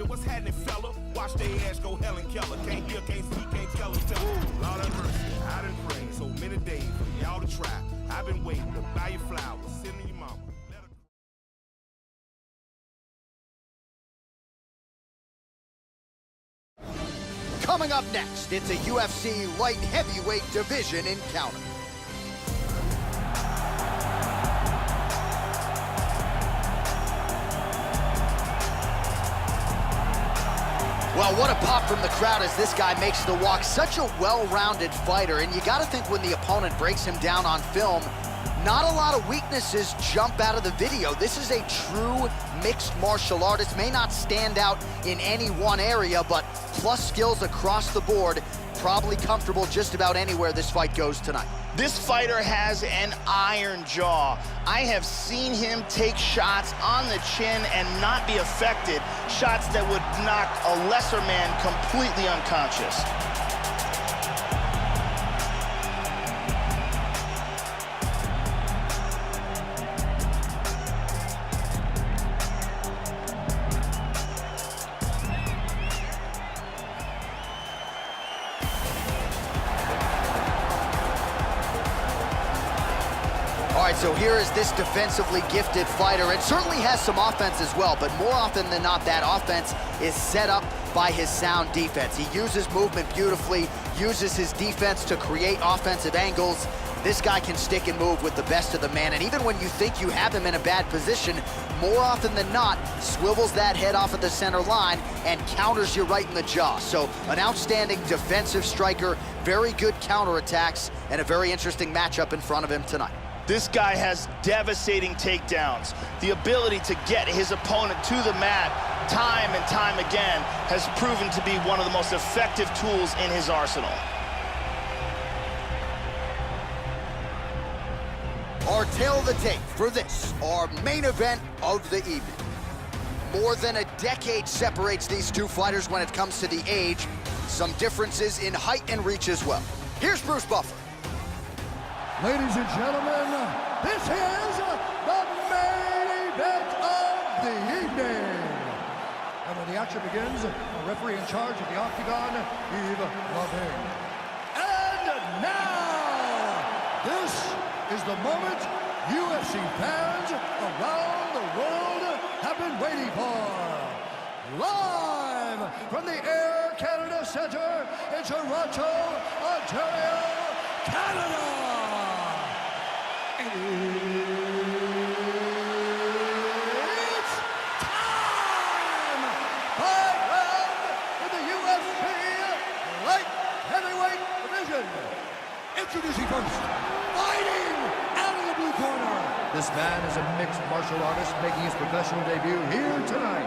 What's happening, fella? Watch their ass go Helen Keller. Can't hear, can't see, can't tell us. Lord have mercy. I done prayed so many days for y'all to try. I've been waiting to buy your flowers, sitting in your mama. Coming up next, it's a UFC light heavyweight division encounter. Well, what a pop from the crowd as this guy makes the walk. Such a well-rounded fighter, and you got to think when the opponent breaks him down on film, not a lot of weaknesses jump out of the video. This is a true mixed martial artist. May not stand out in any one area, but plus skills across the board. Probably comfortable just about anywhere this fight goes tonight. This fighter has an iron jaw. I have seen him take shots on the chin and not be affected. Shots that would knock a lesser man completely unconscious. All right, so here is this defensively gifted fighter, and certainly has some offense as well, but more often than not, that offense is set up by his sound defense. He uses movement beautifully, uses his defense to create offensive angles. This guy can stick and move with the best of the man, and even when you think you have him in a bad position, more often than not, swivels that head off of the center line and counters you right in the jaw. So an outstanding defensive striker, very good counterattacks, and a very interesting matchup in front of him tonight. This guy has devastating takedowns. The ability to get his opponent to the mat time and time again has proven to be one of the most effective tools in his arsenal. Our tale of the tape for this, our main event of the evening. More than a decade separates these two fighters when it comes to the age. Some differences in height and reach as well. Here's Bruce Buffer. Ladies and gentlemen, this is the main event of the evening. And when the action begins, the referee in charge of the Octagon, Yves Loving. And now, this is the moment UFC fans around the world have been waiting for. Live from the Air Canada Centre in Toronto, Ontario, Canada. It's time! 5 rounds in the UFC light heavyweight division. Introducing first, fighting out of the blue corner. This man is a mixed martial artist making his professional debut here tonight.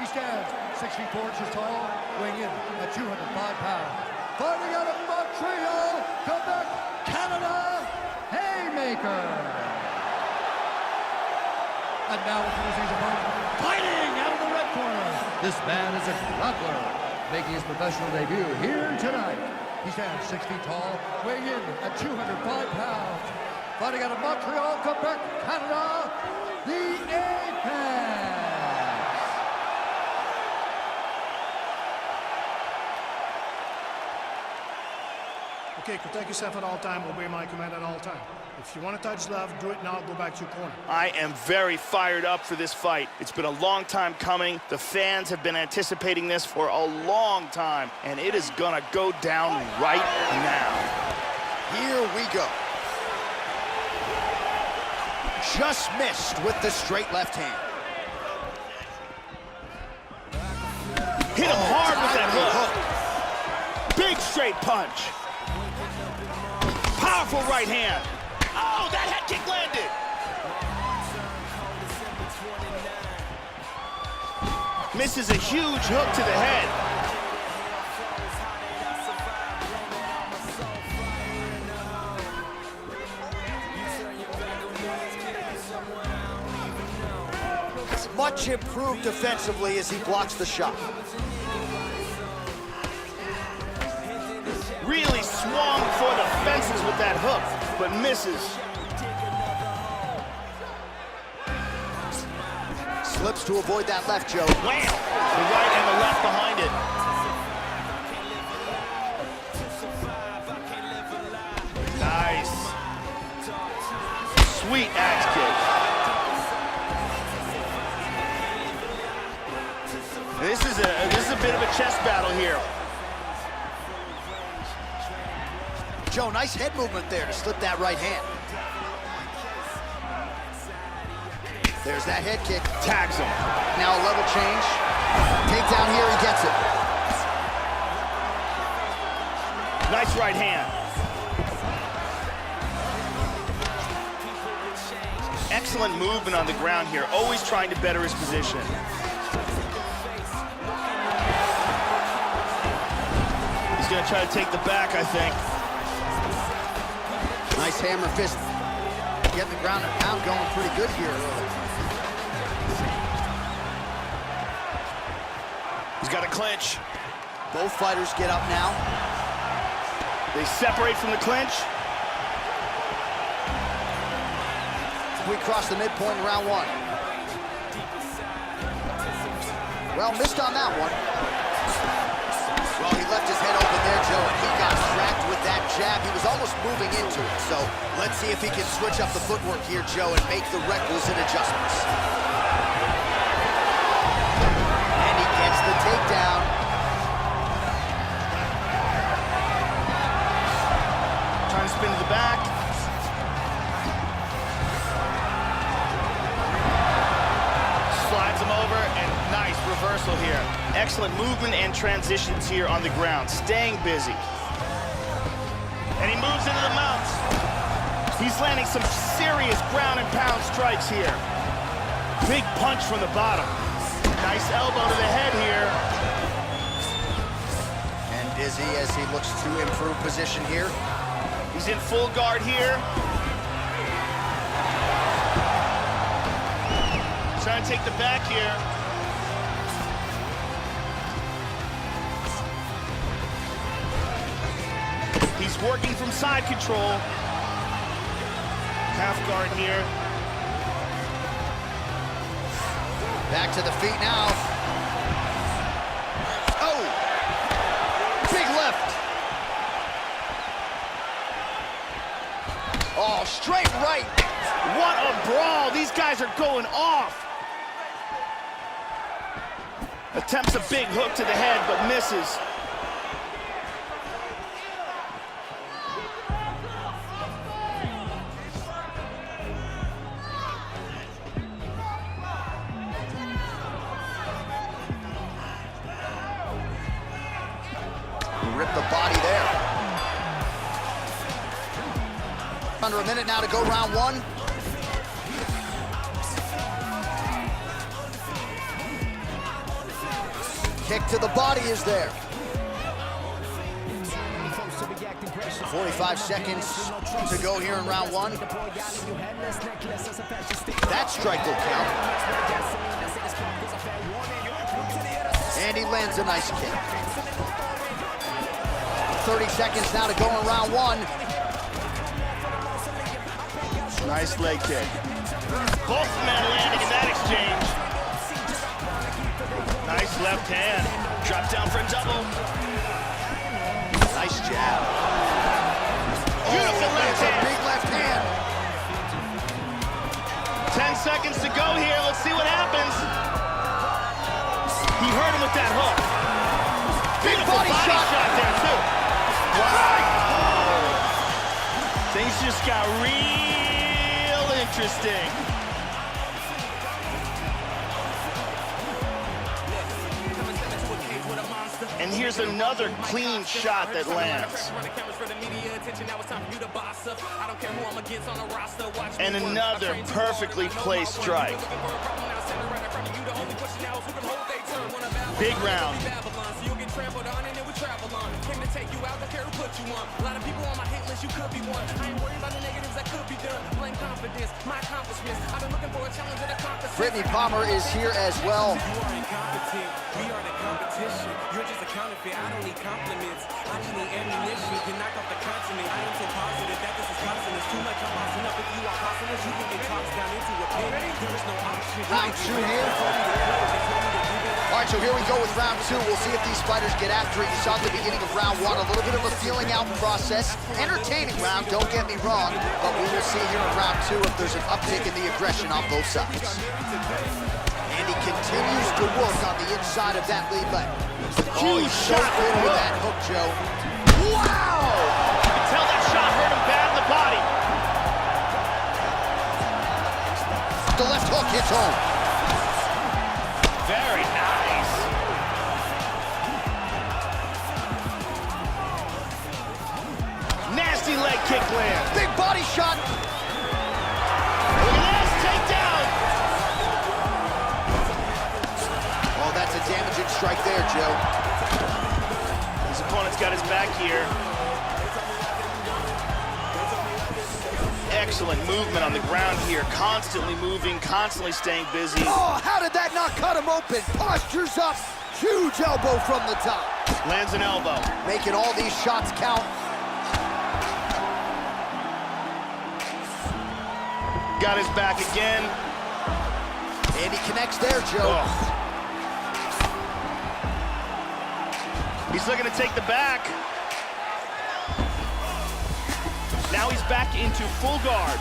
He stands 6 feet 4 inches tall, weighing in at 205 pounds. Fighting out of Montreal, Quebec, Canada, Haymaker. And now introducing his opponent, fighting out of the red corner. This man is a grappler, making his professional debut here tonight. He stands 6 feet tall, weighing in at 205 pounds. Fighting out of Montreal, Quebec, Canada, the Apex. Okay, protect yourself at all time, obey my command at all time. If you want to touch love, do it now, go back to your corner. I am very fired up for this fight. It's been a long time coming. The fans have been anticipating this for a long time, and it is gonna go down right now. Here we go. Just missed with the straight left hand. Hit him hard with that hook. Big straight punch. Powerful right hand. Oh, that head kick landed. Misses a huge hook to the head. Much improved defensively as he blocks the shot. Really swung for the fences with that hook, but misses. Flips to avoid that left, Joe. Wham! The right and the left behind it. Nice. Sweet axe kick. This is a bit of a chess battle here. Joe, nice head movement there to slip that right hand. There's that head kick. Tags him. Now a level change. Takedown here, he gets it. Nice right hand. Excellent movement on the ground here, always trying to better his position. He's gonna try to take the back, I think. Nice hammer fist. Getting the ground and pound going pretty good here. He's got a clinch. Both fighters get up now. They separate from the clinch. We cross the midpoint in round one. Well, missed on that one. Well, he left his head open there, Joe, and he got cracked with that jab. He was almost moving into it. So let's see if he can switch up the footwork here, Joe, and make the requisite adjustments. And he gets the takedown. Trying to spin to the back. Slides him over, and nice reversal here. Excellent movement and transitions here on the ground, staying busy. And he moves into the mounts. He's landing some serious ground and pound strikes here. Big punch from the bottom. Nice elbow to the head here. And dizzy as he looks to improve position here. He's in full guard here. Trying to take the back here. He's working from side control. Half guard here. Back to the feet now. Oh! Big left. Oh, straight right. What a brawl. These guys are going off. Attempts a big hook to the head, but misses. Rip the body there. Under a minute now to go round one. Kick to the body is there. 45 seconds to go here in round one. That strike will count. And he lands a nice kick. 30 seconds now to go in round one. Nice leg kick. Both men landing in that exchange. Nice left hand. Drop down for a double. Nice jab. Beautiful left hand. Big left hand. 10 seconds to go here. Let's see what happens. He hurt him with that hook. Beautiful body shot there, too. Wow. Things just got real interesting. And here's another clean shot that lands. And another perfectly placed strike. Big round. Brittany Palmer is here as well. competition. You're just a counterfeit. I don't need compliments. I just need ammunition. Can knock off the continent. I am so positive that this is costing us too much. I'm bossing up. If you are costing us, you can get tossed down into a pit. There is no option. Round 2 here. All right, so here we go with round 2. We'll see if these fighters get after it. You saw at the beginning of round 1 a little bit of a feeling out process. Entertaining round, don't get me wrong, but we will see here in round 2 if there's an uptick in the aggression on both sides. And he continues to work on the inside of that lead leg. Huge shot with that hook, Joe. Wow! You can tell that shot hurt him bad in the body. The left hook hits home. Very nice. Nasty leg kick land. Big body shot. Look at this, takedown. Oh, that's a damaging strike there, Joe. His opponent's got his back here. Excellent movement on the ground here. Constantly moving, constantly staying busy. Oh, how did that not cut him open? Postures up. Huge elbow from the top. Lands an elbow. Making all these shots count. Got his back again. And he connects there, Joe. Oh. He's looking to take the back. Now he's back into full guard.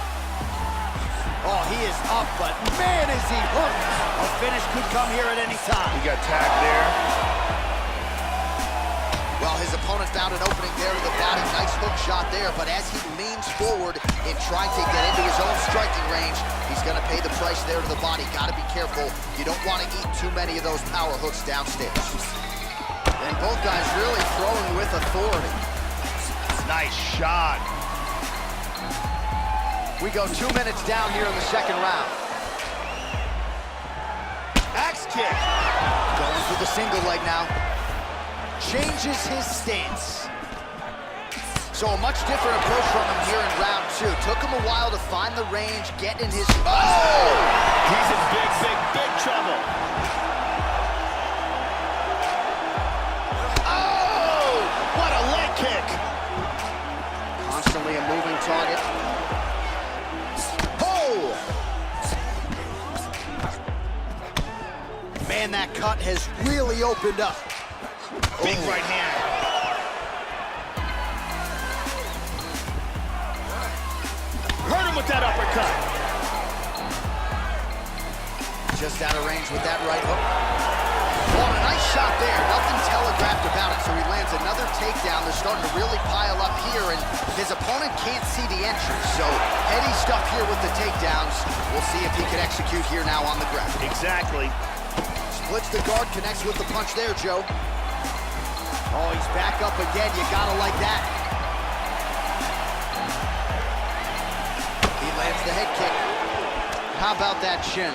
Oh, he is up, but man, is he hurt. A finish could come here at any time. He got tagged there. Well, his opponent found an opening there to the body. Nice hook shot there, but as he leans forward in trying to get into his own striking range, he's going to pay the price there to the body. Got to be careful. You don't want to eat too many of those power hooks downstairs. And both guys really throwing with authority. Nice shot. We go 2 minutes down here in the second round. Axe kick. Going for the single leg now. Changes his stance. So a much different approach from him here in round 2. Took him a while to find the range, get in his... Oh! He's in big, big, big trouble. Oh! What a leg kick. Constantly a moving target. Oh! Man, that cut has really opened up. Big right hand. Hurt him with that uppercut. Just out of range with that right hook. Oh, a nice shot there. Nothing telegraphed about it, so he lands another takedown. They're starting to really pile up here, and his opponent can't see the entry. So heady stuff here with the takedowns. We'll see if he can execute here now on the ground. Exactly. Splits the guard, connects with the punch there, Joe. Oh, he's back up again. You gotta like that. He lands the head kick. How about that shin?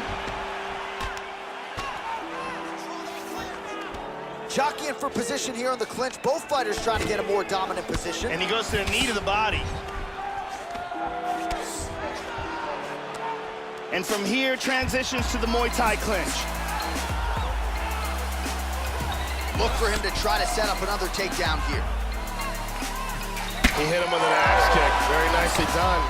Jockeying for position here in the clinch. Both fighters trying to get a more dominant position. And he goes to the knee to the body. And from here, transitions to the Muay Thai clinch. Look for him to try to set up another takedown here. He hit him with an axe kick. Very nicely done.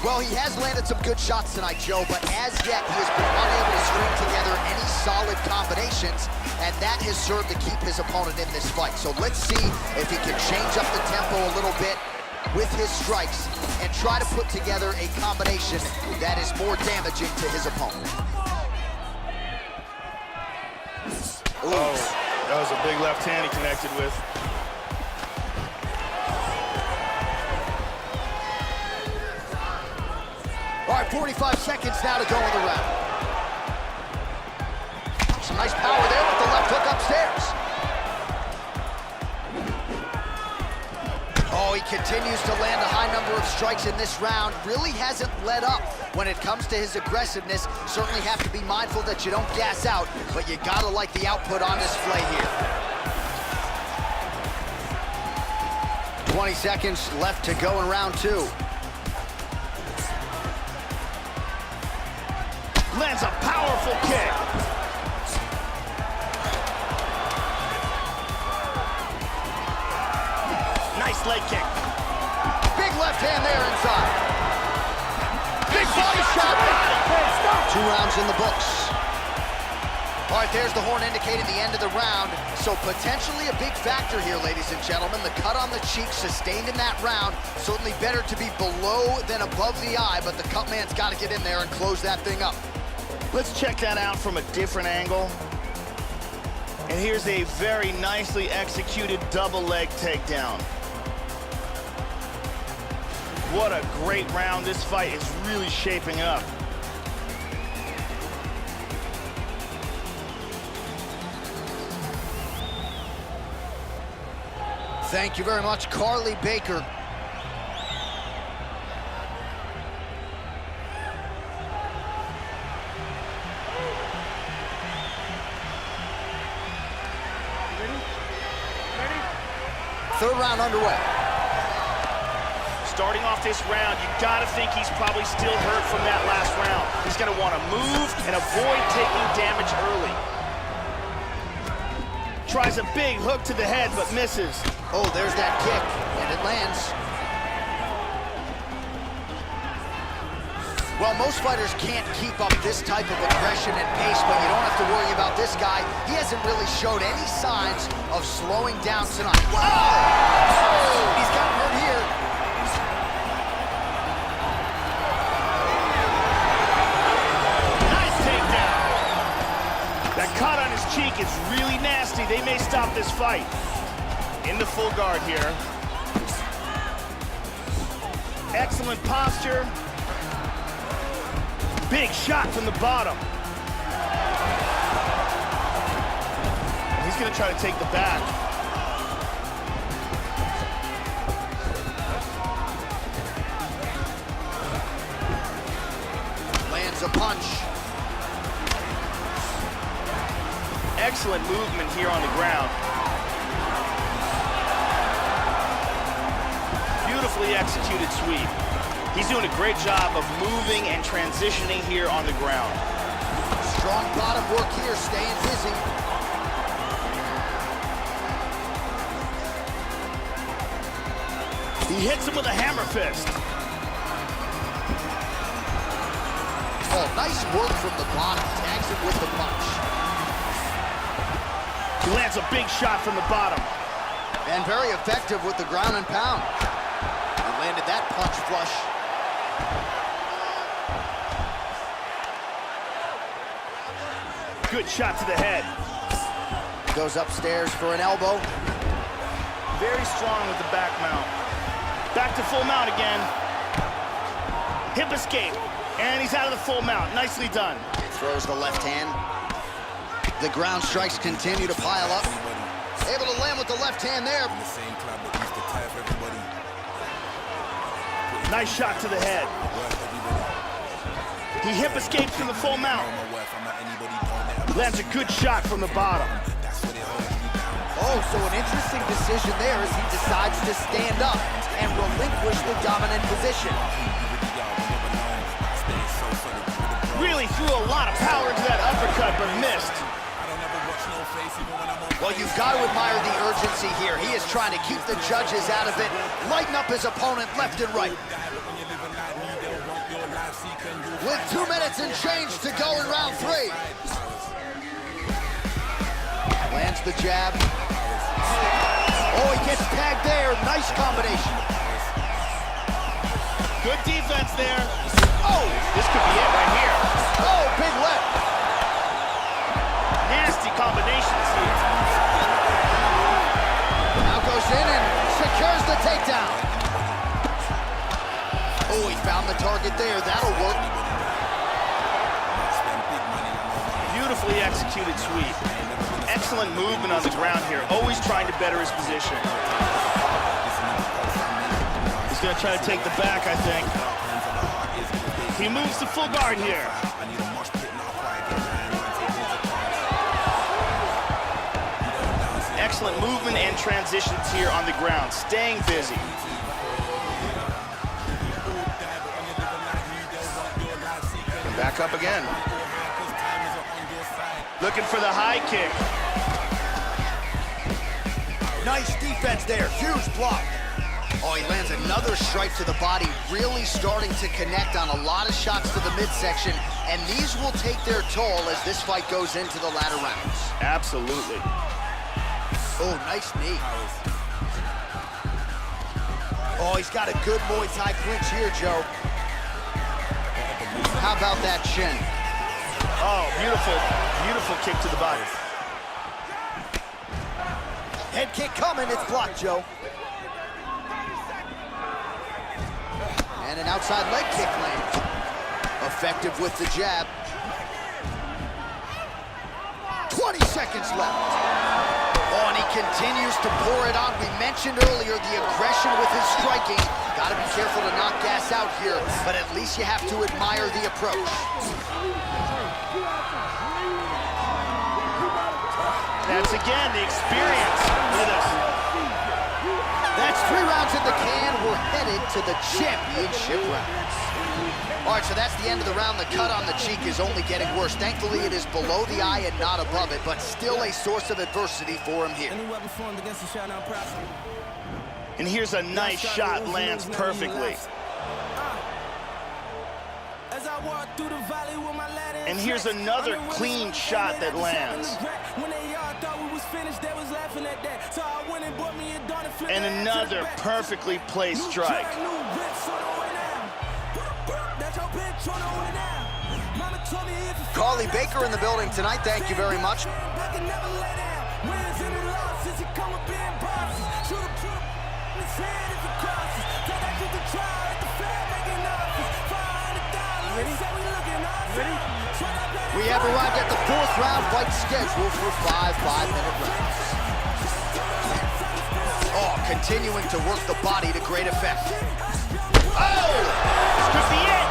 Well, he has landed some good shots tonight, Joe, but as yet he has been unable to string together any solid combinations, and that has served to keep his opponent in this fight. So let's see if he can change up the tempo a little bit with his strikes and try to put together a combination that is more damaging to his opponent. Oh, that was a big left hand he connected with. All right, 45 seconds now to go in the round. Some nice power there with the left hook upstairs. Oh, he continues to land a high number of strikes in this round. Really hasn't let up when it comes to his aggressiveness. Certainly have to be mindful that you don't gas out, but you gotta like the output on display here. 20 seconds left to go in round 2. Lands a powerful kick. rounds in the books. All right, there's the horn indicating the end of the round. So potentially a big factor here, ladies and gentlemen. The cut on the cheek sustained in that round. Certainly better to be below than above the eye, but the cut man's got to get in there and close that thing up. Let's check that out from a different angle. And here's a very nicely executed double leg takedown. What a great round. This fight is really shaping up. Thank you very much, Carly Baker. Third round underway. Starting off this round, you gotta think he's probably still hurt from that last round. He's gonna want to move and avoid taking damage early. Tries a big hook to the head, but misses. Oh, there's that kick, and it lands. Well, most fighters can't keep up this type of aggression and pace, but you don't have to worry about this guy. He hasn't really showed any signs of slowing down tonight. Whoa! Oh! He's got hurt here. Nice takedown. That cut on his cheek is really nasty. They may stop this fight. In the full guard here. Excellent posture. Big shot from the bottom. He's gonna try to take the back. Lands a punch. Excellent movement here on the ground. Beautifully executed sweep. He's doing a great job of moving and transitioning here on the ground. Strong bottom work here, staying busy. He hits him with a hammer fist. Oh, nice work from the bottom. Tags him with the punch. He lands a big shot from the bottom. And very effective with the ground and pound. He landed that punch flush. Good shot to the head. Goes upstairs for an elbow. Very strong with the back mount. Back to full mount again. Hip escape. And he's out of the full mount. Nicely done. Throws the left hand. The ground strikes continue to pile up. Able to land with the left hand there. Nice shot to the head. He hip escapes from the full mount. Lands a good shot from the bottom. Oh, so an interesting decision there as he decides to stand up and relinquish the dominant position. Really threw a lot of power to that uppercut, but missed. Well, you've got to admire the urgency here. He is trying to keep the judges out of it, lighten up his opponent left and right. With 2 minutes and change to go in round 3. Lands the jab. Oh, he gets tagged there. Nice combination. Good defense there. Oh, this could be it right here. Oh, big left. Nasty combinations here. Now goes in and secures the takedown. Oh, he found the target there. That'll work. Beautifully executed sweep. Excellent movement on the ground here. Always trying to better his position. He's going to try to take the back, I think. He moves to full guard here. Excellent movement and transitions here on the ground. Staying busy. And back up again. Looking for the high kick. Nice defense there. Huge block. Oh, he lands another strike to the body, really starting to connect on a lot of shots to the midsection, and these will take their toll as this fight goes into the latter rounds. Absolutely. Oh, nice knee. Oh, he's got a good Muay Thai clinch here, Joe. How about that chin? Oh, beautiful, beautiful kick to the body. Head kick coming, it's blocked, Joe. And an outside leg kick lands. Effective with the jab. 20 seconds left. Oh, and he continues to pour it on. We mentioned earlier the aggression with his striking. Got to be careful to not gas out here, but at least you have to admire the approach. That's again the experience with us. That's 3 rounds in the can. We're headed to the championship rounds. All right, so that's the end of the round. The cut on the cheek is only getting worse. Thankfully, it is below the eye and not above it, but still a source of adversity for him here. And here's a nice shot, lands perfectly. And here's another clean shot that lands. And another perfectly placed strike. Carly Baker in the building tonight. Thank you very much. We have arrived at the 4th round fight scheduled for 5 5-minute rounds. Oh, continuing to work the body to great effect. Oh! This could be it!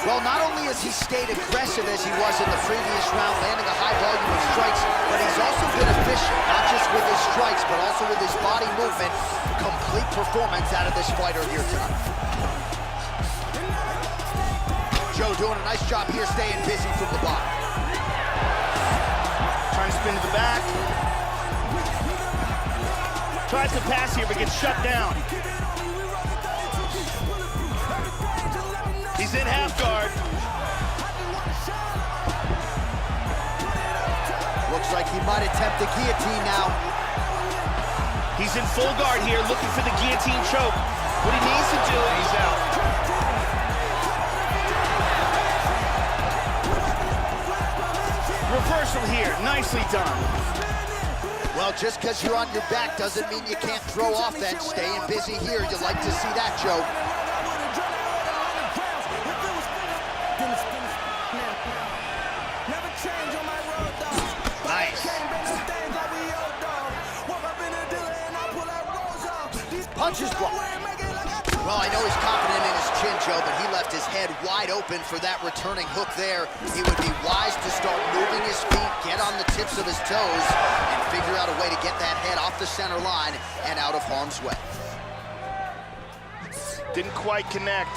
Well, not only has he stayed aggressive as he was in the previous round, landing a high volume of strikes, but he's also been efficient, not just with his strikes, but also with his body movement. Complete performance out of this fighter here tonight. Joe doing a nice job here, staying busy from the bottom. Trying to spin to the back. Tries to pass here, but gets shut down. He's in half guard. Looks like he might attempt the guillotine now. He's in full guard here, looking for the guillotine choke. What he needs to do, and he's out. Reversal here, nicely done. Well, just because you're on your back doesn't mean you can't throw offense. Staying busy here, you like to see that, Joe. Nice. Punches blocked. Well, I know he's confident in his chin, Joe, but he left his head wide open for that returning hook there. He would be wise to start moving his feet, get on the tips of his toes, and figure out a way to get that head off the center line and out of harm's way. Didn't quite connect.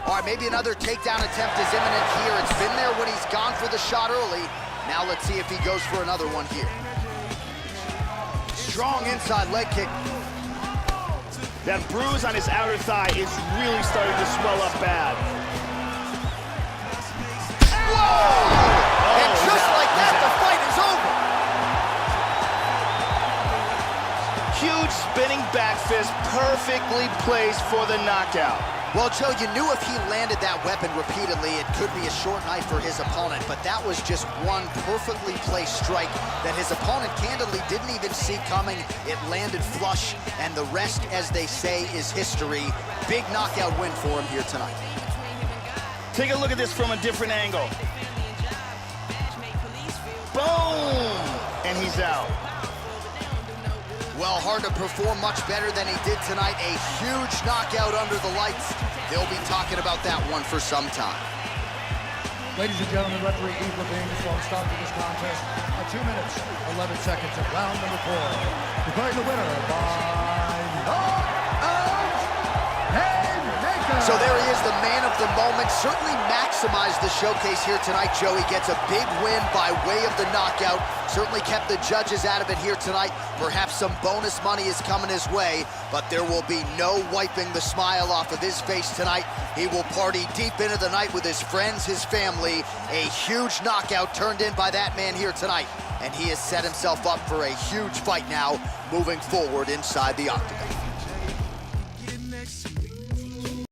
All right, maybe another takedown attempt is imminent here. It's been there when he's gone for the shot early. Now let's see if he goes for another one here. Strong inside leg kick. That bruise on his outer thigh is really starting to swell up bad. Whoa! And just like that, the fight is over. Huge spinning back fist, perfectly placed for the knockout. Well, Joe, you knew if he landed that weapon repeatedly, it could be a short night for his opponent, but that was just one perfectly placed strike that his opponent candidly didn't even see coming. It landed flush, and the rest, as they say, is history. Big knockout win for him here tonight. Take a look at this from a different angle. Boom! And he's out. Well, hard to perform much better than he did tonight. A huge knockout under the lights. They'll be talking about that one for some time. Ladies and gentlemen, referee Eve Levine is going to start this contest at 2 minutes, 11 seconds of round number 4. Declaring the winner by knockout haymaker. So there he is, the man of the moment. Certainly maximized the showcase here tonight, Joey. Gets a big win by way of the knockout. Certainly kept the judges out of it here tonight. Perhaps some bonus money is coming his way, but there will be no wiping the smile off of his face tonight. He will party deep into the night with his friends, his family. A huge knockout turned in by that man here tonight. And he has set himself up for a huge fight now moving forward inside the octagon.